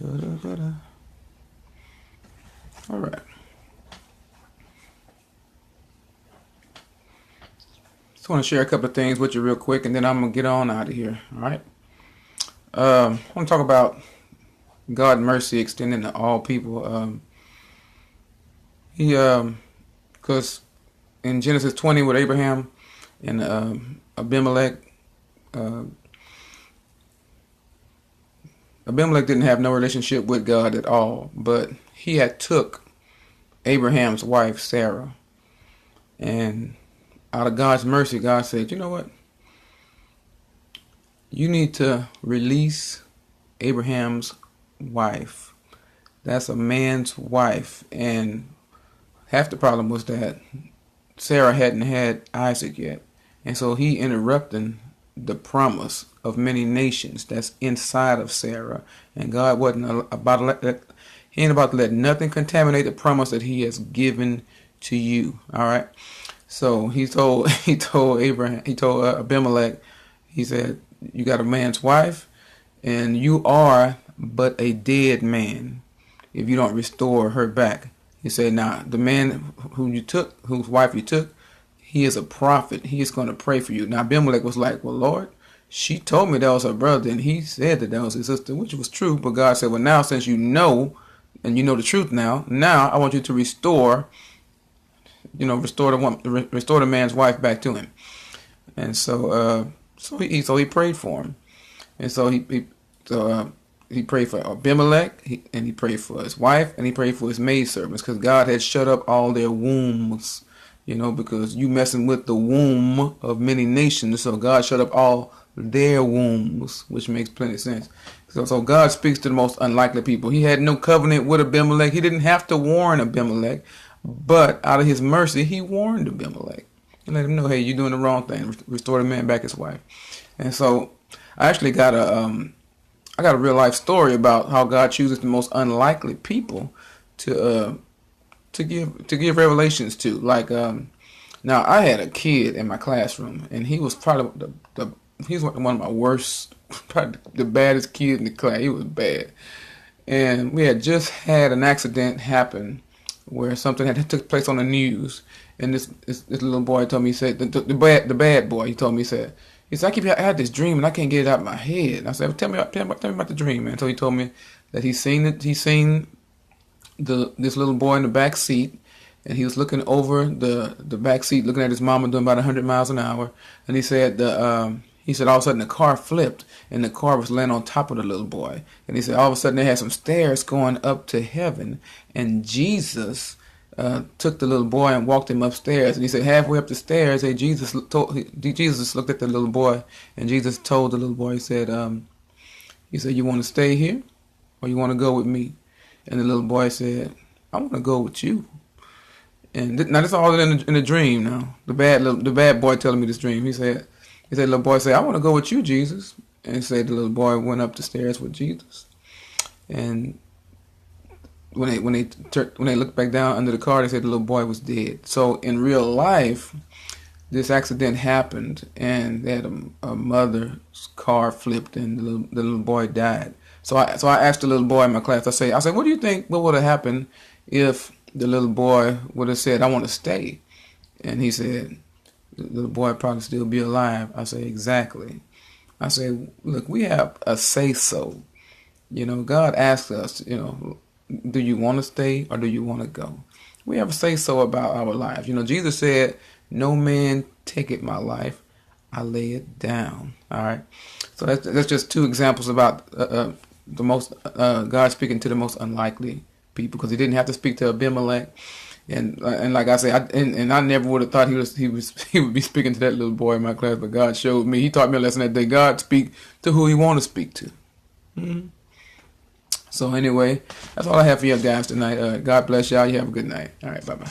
All right. Just want to share a couple of things with you real quick, and then I'm gonna get on out of here. All right. I want to talk about God's mercy extending to all people. Because in Genesis 20 with Abraham and Abimelech, uh, Abimelech didn't have no relationship with God at all, but he had took Abraham's wife Sarah, and out of God's mercy, God said, you know what? You need to release Abraham's wife. That's a man's wife, and half the problem was that Sarah hadn't had Isaac yet, and so he interrupted the promise of many nations that's inside of Sarah, and God wasn't about to let he ain't about to let nothing contaminate the promise that he has given to you. All right. So he told Abimelech, he said, you got a man's wife, and you are but a dead man if you don't restore her back. He said, now the man whose wife you took, he is a prophet. He is going to pray for you. Now Abimelech was like, well, Lord, she told me that was her brother, and he said that was his sister, which was true. But God said, well, now since you know, and you know the truth now I want you to restore the man's wife back to him. And so he prayed for him, and so he prayed for Abimelech, and he prayed for his wife, and he prayed for his maidservants, because God had shut up all their wombs, because you messing with the womb of many nations, so God shut up all their wombs, which makes plenty of sense. So God speaks to the most unlikely people. He had no covenant with Abimelech. He didn't have to warn Abimelech, but out of his mercy, he warned Abimelech and let him know, hey, you're doing the wrong thing. Restore the man back his wife. And so I actually got a real life story about how God chooses the most unlikely people to give revelations to. Like now, I had a kid in my classroom, and he was probably he's one of my worst, probably the baddest kid in the class. He was bad, and we had just had an accident happen where something had took place on the news, and this little boy told me, he said, the bad boy, he told me, he said, I had this dream and I can't get it out of my head. And I said, well, tell me about the dream, man. So he told me that he seen this little boy in the back seat, and he was looking over the back seat, looking at his mama doing about 100 miles an hour, and he said all of a sudden the car flipped, and the car was laying on top of the little boy. And he said all of a sudden they had some stairs going up to heaven, and Jesus took the little boy and walked him upstairs. And he said halfway up the stairs, Jesus looked at the little boy, and Jesus told the little boy, he said, you want to stay here or you want to go with me? And the little boy said, I want to go with you. And now this is all in a dream. Now the bad boy telling me this dream. He said, little boy said, I want to go with you, Jesus. And said the little boy went up the stairs with Jesus. And when they looked back down under the car, they said the little boy was dead. So in real life, this accident happened, and they had a mother's car flipped, and the little boy died. So I asked the little boy in my class. I said, what do you think? What would have happened if the little boy would have said, I want to stay? And he said, the little boy would probably still be alive. I said, exactly. I said, look, we have a say-so. God asked us, do you want to stay or do you want to go? We have a say-so about our lives. Jesus said, no man taketh my life, I lay it down. All right. So that's just two examples about God speaking to the most unlikely people, because he didn't have to speak to Abimelech. And like I say, I never would have thought he would be speaking to that little boy in my class, but God showed me. He taught me a lesson that day. God speak to who he want to speak to. Mm-hmm. So anyway, that's all I have for you guys tonight. God bless y'all. You have a good night. All right, bye-bye.